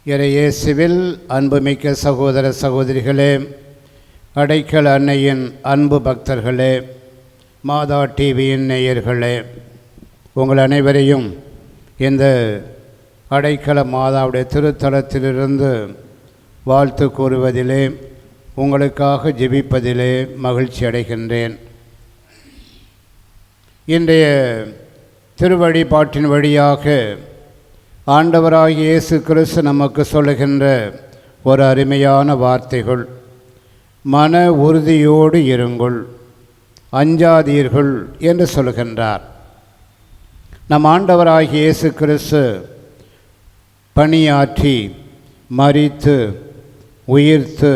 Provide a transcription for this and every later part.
இயேசுவில் அன்புமிக்க சகோதர சகோதரிகளே, அடைக்கல அன்னையின் அன்பு பக்தர்களே, மாதா டிவியின் நேயர்களே, உங்கள் அனைவரையும் இந்த அடைக்கல மாதாவுடைய திருத்தலத்திலிருந்து வாழ்த்து கூறுவதிலே, உங்களுக்காக ஜெபிப்பதிலே மகிழ்ச்சி அடைகின்றேன். இன்றைய திருவழிபாட்டின் வழியாக ஆண்டவராகிய இயேசு கிறிஸ்து நமக்கு சொல்லுகின்ற ஒரு அருமையான வார்த்தைகள், மன உறுதியோடு இருங்கள், அஞ்சாதீர்கள் என்று சொல்கின்றார். நம் ஆண்டவராகிய இயேசு கிறிஸ்து பணியாற்றி மரித்து உயிர்த்து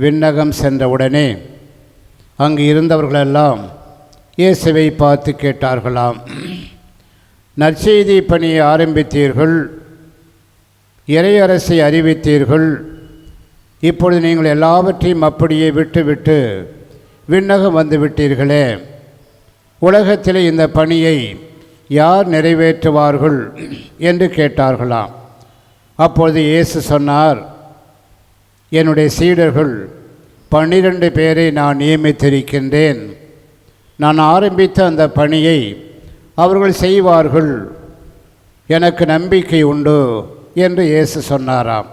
விண்ணகம் சென்றவுடனே அங்கு இருந்தவர்களெல்லாம் இயேசுவை பார்த்து கேட்டார்களாம், நற்செய்தி பணியை ஆரம்பித்தீர்கள், இறையரசை அறிவித்தீர்கள், இப்பொழுது நீங்கள் எல்லாவற்றையும் அப்படியே விட்டுவிட்டு விண்ணகம் வந்து விட்டீர்களே, உலகத்தில் இந்த பணியை யார் நிறைவேற்றுவார்கள் என்று கேட்டார்களாம். அப்பொழுது இயேசு சொன்னார், என்னுடைய சீடர்கள் 12 பேரை நான் நியமித்திருக்கின்றேன். நான் ஆரம்பித்த அந்த பணியை அவர்கள் செய்வார்கள், எனக்கு நம்பிக்கை உண்டு என்று இயேசு சொன்னாராம்.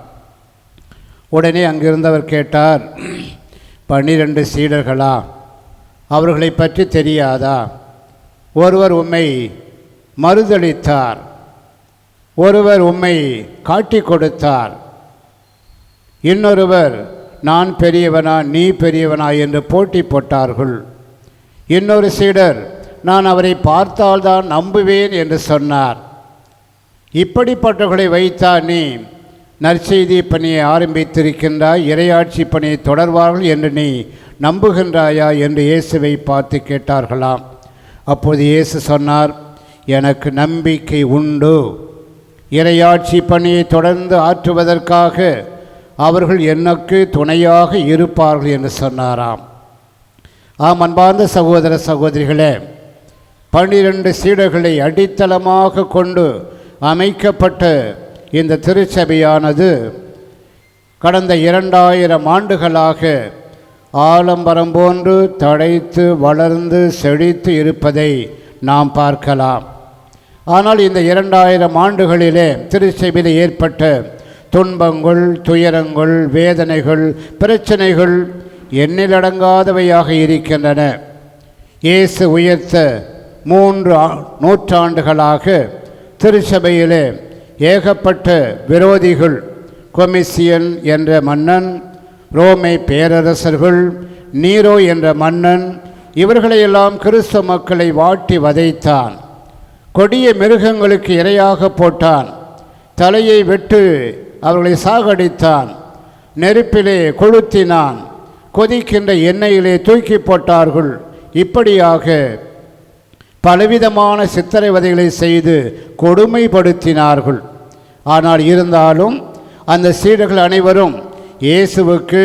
உடனே அங்கிருந்தவர் கேட்டார், 12 சீடர்களா? அவர்களை பற்றி தெரியாதா? ஒருவர் உம்மை மறுதளித்தார், ஒருவர் உம்மை காட்டி கொடுத்தார், இன்னொருவர் நான் பெரியவனா நீ பெரியவனா என்று போட்டி போட்டார்கள், இன்னொரு சீடர் நான் அவரை பார்த்தால்தான் நம்புவேன் என்று சொன்னார். இப்படிப்பட்டவர்களை வைத்தால் நீ நற்செய்தி பணியை ஆரம்பித்திருக்கின்றாய், இறையாட்சி பணியை தொடர்வார்கள் என்று நீ நம்புகின்றாயா என்று இயேசுவை பார்த்து கேட்டார்களாம். அப்போது இயேசு சொன்னார், எனக்கு நம்பிக்கை உண்டு, இறையாட்சி பணியை தொடர்ந்து ஆற்றுவதற்காக அவர்கள் எனக்கு துணையாக இருப்பார்கள் என்று சொன்னாராம். ஆம், அன்பார்ந்த சகோதர சகோதரிகளே, 12 சீடர்களை அடித்தளமாக கொண்டு அமைக்கப்பட்ட இந்த திருச்சபையானது கடந்த 2000 ஆண்டுகளாக ஆலம்பரம் போன்று தழைத்து வளர்ந்து செழித்து இருப்பதை நாம் பார்க்கலாம். ஆனால் இந்த 2000 ஆண்டுகளிலே திருச்சபையில் ஏற்பட்ட துன்பங்கள், துயரங்கள், வேதனைகள், பிரச்சனைகள் எண்ணிலடங்காதவையாக இருக்கின்றன. இயேசு உயர்த்த 3 நூற்றாண்டுகளாக திருச்சபையிலே ஏகப்பட்ட விரோதிகள், கொமிசியன் என்ற மன்னன், ரோமை பேரரசர்கள், நீரோ என்ற மன்னன், இவர்களையெல்லாம் கிறிஸ்தவ மக்களை வாட்டி வதைத்தான். கொடிய மிருகங்களுக்கு இரையாக போட்டான். தலையை வெட்டு அவர்களை சாகடித்தான். நெருப்பிலே கொளுத்தினான். கொதிக்கின்ற எண்ணெயிலே தூக்கி போட்டார்கள். இப்படியாக பலவிதமான சித்திரவதைகளை செய்து கொடுமைப்படுத்தினார்கள். ஆனால் இருந்தாலும் அந்த சீடர்கள் அனைவரும் இயேசுவுக்கு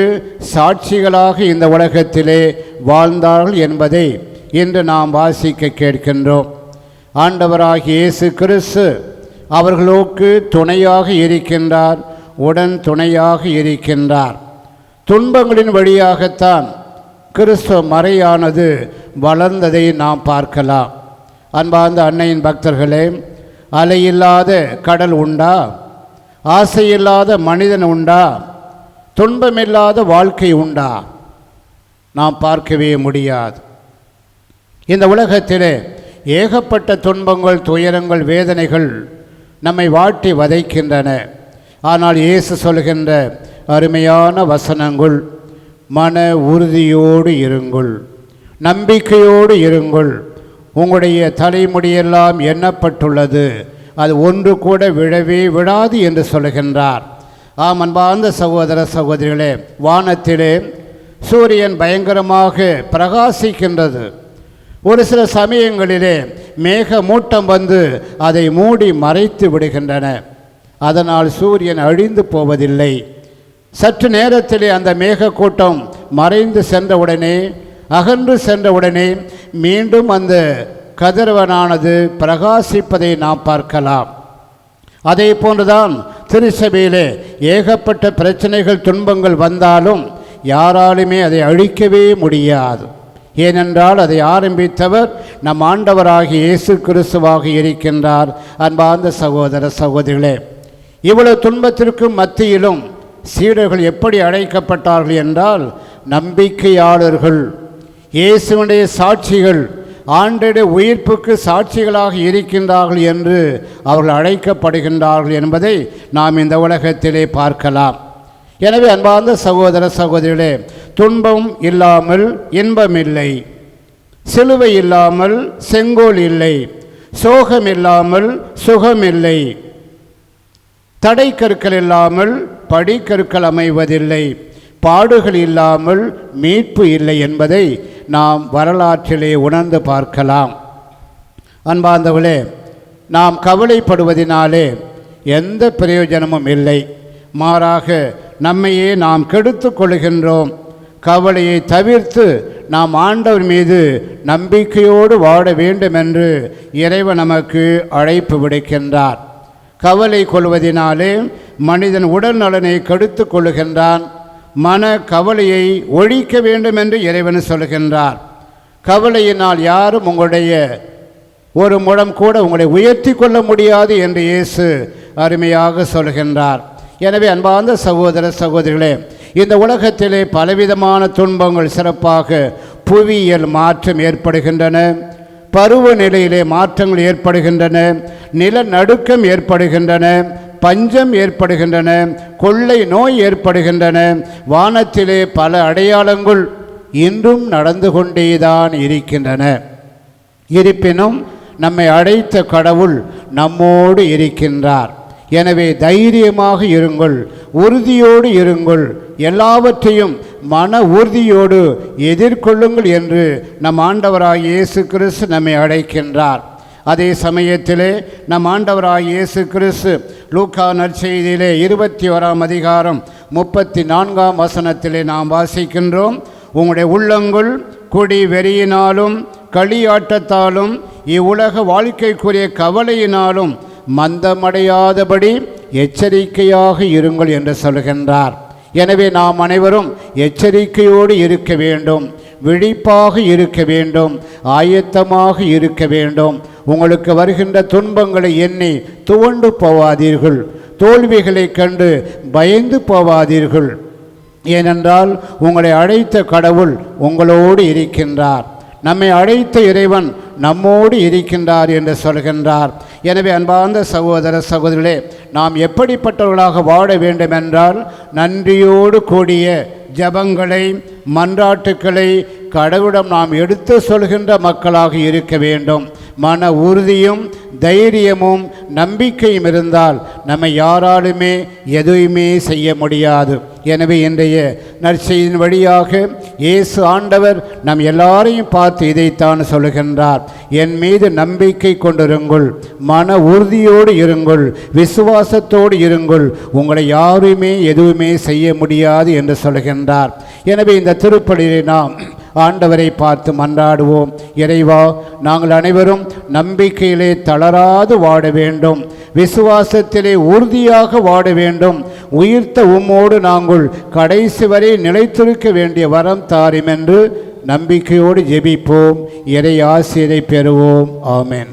சாட்சிகளாக இந்த உலகத்திலே வாழ்ந்தார்கள் என்பதை இன்று நாம் வாசிக்க கேட்கின்றோம். ஆண்டவராகிய இயேசு கிறிஸ்து அவர்களுக்கு துணையாக இருக்கின்றார், உடன் துணையாக இருக்கின்றார். துன்பங்களின் வழியாகத்தான் கிறிஸ்துவ மறையானது வளர்ந்ததை நாம் பார்க்கலாம். அன்பார்ந்த அன்னையின் பக்தர்களே, அலையில்லாத கடல் உண்டா? ஆசையில்லாத மனிதன் உண்டா? துன்பமில்லாத வாழ்க்கை உண்டா? நாம் பார்க்கவே முடியாது. இந்த உலகத்திலே ஏகப்பட்ட துன்பங்கள், துயரங்கள், வேதனைகள் நம்மை வாட்டி வதைக்கின்றன. ஆனால் இயேசு சொல்கின்ற அருமையான வசனங்கள், மன உறுதியோடு இருங்கள், நம்பிக்கையோடு இருங்கள், உங்களுடைய தலைமுடியெல்லாம் எண்ணப்பட்டுள்ளது, அது ஒன்று கூட விழவே விடாது என்று சொல்கின்றார். ஆம், அன்பார்ந்த சகோதர சகோதரிகளே, வானத்திலே சூரியன் பயங்கரமாக பிரகாசிக்கின்றது. ஒரு சில சமயங்களிலே மேக மூட்டம் வந்து அதை மூடி மறைத்து விடுகின்றன. அதனால் சூரியன் அழிந்து போவதில்லை. சற்று நேரத்திலே அந்த மேகக்கூட்டம் மறைந்து சென்றவுடனே, அகன்று சென்றவுடனே மீண்டும் அந்த கதிரவனானது பிரகாசிப்பதை நாம் பார்க்கலாம். அதே போன்றுதான் திருச்சபையிலே ஏகப்பட்ட பிரச்சனைகள் துன்பங்கள் வந்தாலும் யாராலுமே அதை அழிக்கவே முடியாது. ஏனென்றால் அதை ஆரம்பித்தவர் நம் ஆண்டவராகிய இயேசு கிறிஸ்துவாக இருக்கின்றார். அன்பார்ந்த சகோதர சகோதரிகளே, இவ்வளவு துன்பத்திற்கும் மத்தியிலும் சீடர்கள் எப்படி அழைக்கப்பட்டார்கள் என்றால் நம்பிக்கையாளர்கள், இயேசுவினுடைய சாட்சிகள், ஆண்டுடைய உயிர்ப்புக்கு சாட்சிகளாக இருக்கின்றார்கள் என்று அவர்கள் அழைக்கப்படுகின்றார்கள் என்பதை நாம் இந்த உலகத்திலே பார்க்கலாம். எனவே அன்பார்ந்த சகோதர சகோதரிகளே, துன்பம் இல்லாமல் இன்பம் இல்லை, சிலுவை இல்லாமல் செங்கோல் இல்லை, சோகம் இல்லாமல் சுகம் இல்லை, தடை கற்கள் இல்லாமல் படிக்கற்கள் அமைவதில்லை, பாடுகள் இல்லாமல் மீட்பு இல்லை என்பதை நாம் வரலாற்றிலே உணர்ந்து பார்க்கலாம். அன்பார்ந்தவர்களே, நாம் கவலைப்படுவதினாலே எந்த பிரயோஜனமும் இல்லை, மாறாக நம்மையே நாம் கெடுத்து கொள்கின்றோம். கவலையை தவிர்த்து நாம் ஆண்டவர் மீது நம்பிக்கையோடு வாழ வேண்டும் என்று இறைவன் நமக்கு அழைப்பு விடுக்கின்றார். கவலை கொள்வதினாலே மனிதன் உடல் நலனை கெடுத்து கொள்ளுகின்றான். மன கவலையை ஒழிக்க வேண்டும் என்று இறைவன் சொல்கின்றார். கவலையினால் யாரும் உங்களுடைய ஒரு முழம் கூட உங்களை உயர்த்தி கொள்ள முடியாது என்று இயேசு அருமையாக சொல்கின்றார். எனவே அன்பார்ந்த சகோதர சகோதரிகளே, இந்த உலகத்திலே பலவிதமான துன்பங்கள், சிறப்பாக புவியியல் மாற்றம் ஏற்படுகின்றன, பருவநிலையிலே மாற்றங்கள் ஏற்படுகின்றன, நிலநடுக்கம் ஏற்படுகின்றன, பஞ்சம் ஏற்படுகின்றன, கொள்ளை நோய் ஏற்படுகின்றன, வானத்திலே பல அடையாளங்கள் இன்றும் நடந்து கொண்டேதான் இருக்கின்றன. இருப்பினும் நம்மை அழைத்த கடவுள் நம்மோடு இருக்கின்றார். எனவே தைரியமாக இருங்கள், உறுதியோடு இருங்கள், எல்லாவற்றையும் மன உறுதியோடு எதிர்கொள்ளுங்கள் என்று நம் ஆண்டவராகிய இயேசு கிறிஸ்து நம்மை அழைக்கின்றார். அதே சமயத்திலே நம் ஆண்டவராகிய இயேசு கிறிஸ்து லூக்கா நற்செய்தியிலே 21ஆம் அதிகாரம் 34ஆம் வசனத்திலே நாம் வாசிக்கின்றோம், உங்களுடைய உள்ளங்கள் குடி வெறியினாலும் களியாட்டத்தாலும் இவ்வுலக வாழ்க்கைக்குரிய கவலையினாலும் மந்தமடையாதபடி எச்சரிக்கையாக இருங்கள் என்று சொல்கின்றார். எனவே நாம் அனைவரும் எச்சரிக்கையோடு இருக்க வேண்டும், விழிப்பாக இருக்க வேண்டும், ஆயத்தமாக இருக்க வேண்டும். உங்களுக்கு வருகின்ற துன்பங்களை எண்ணி துவண்டு போவாதீர்கள், தோல்விகளை கண்டு பயந்து போவாதீர்கள். ஏனென்றால் உங்களை அழைத்த கடவுள் உங்களோடு இருக்கின்றார். நம்மை அழைத்த இறைவன் நம்மோடு இருக்கின்றார் என்று சொல்கின்றார். எனவே அன்பார்ந்த சகோதர சகோதரிகளே, நாம் எப்படிப்பட்டவர்களாக வாழ வேண்டும் என்றால் நன்றியோடு கூடிய ஜபங்களை, மன்றாட்டுக்களை கடவுளிடம் நாம் எடுத்து சொல்கின்ற மக்களாக இருக்க வேண்டும். மன உறுதியும் தைரியமும் நம்பிக்கையும் இருந்தால் நம்மை யாராலுமே எதுவுமே செய்ய முடியாது. எனவே இன்றைய நற்செய்தியின் வழியாக இயேசு ஆண்டவர் நம் எல்லாரையும் பார்த்து இதைத்தான் சொல்கின்றார், என் மீது நம்பிக்கை கொண்டிருங்கள், மன உறுதியோடு இருங்கள், விசுவாசத்தோடு இருங்கள், உங்களை யாருமே எதுவுமே செய்ய முடியாது என்று சொல்கின்றார். எனவே இந்த திருப்பலியை நாம் ஆண்டவரை பார்த்து மன்றாடுவோம். இறைவா, நாங்கள் அனைவரும் நம்பிக்கையிலே தளராது வாழ வேண்டும், விசுவாசத்திலே உறுதியாக வாழ வேண்டும், உயிர்த்த உம்மோடு நாங்கள் கடைசி வரை நிலைத்திருக்க வேண்டிய வரம் தாரும் என்று நம்பிக்கையோடு ஜெபிப்போம். இறை ஆசீரை பெறுவோம். ஆமென்.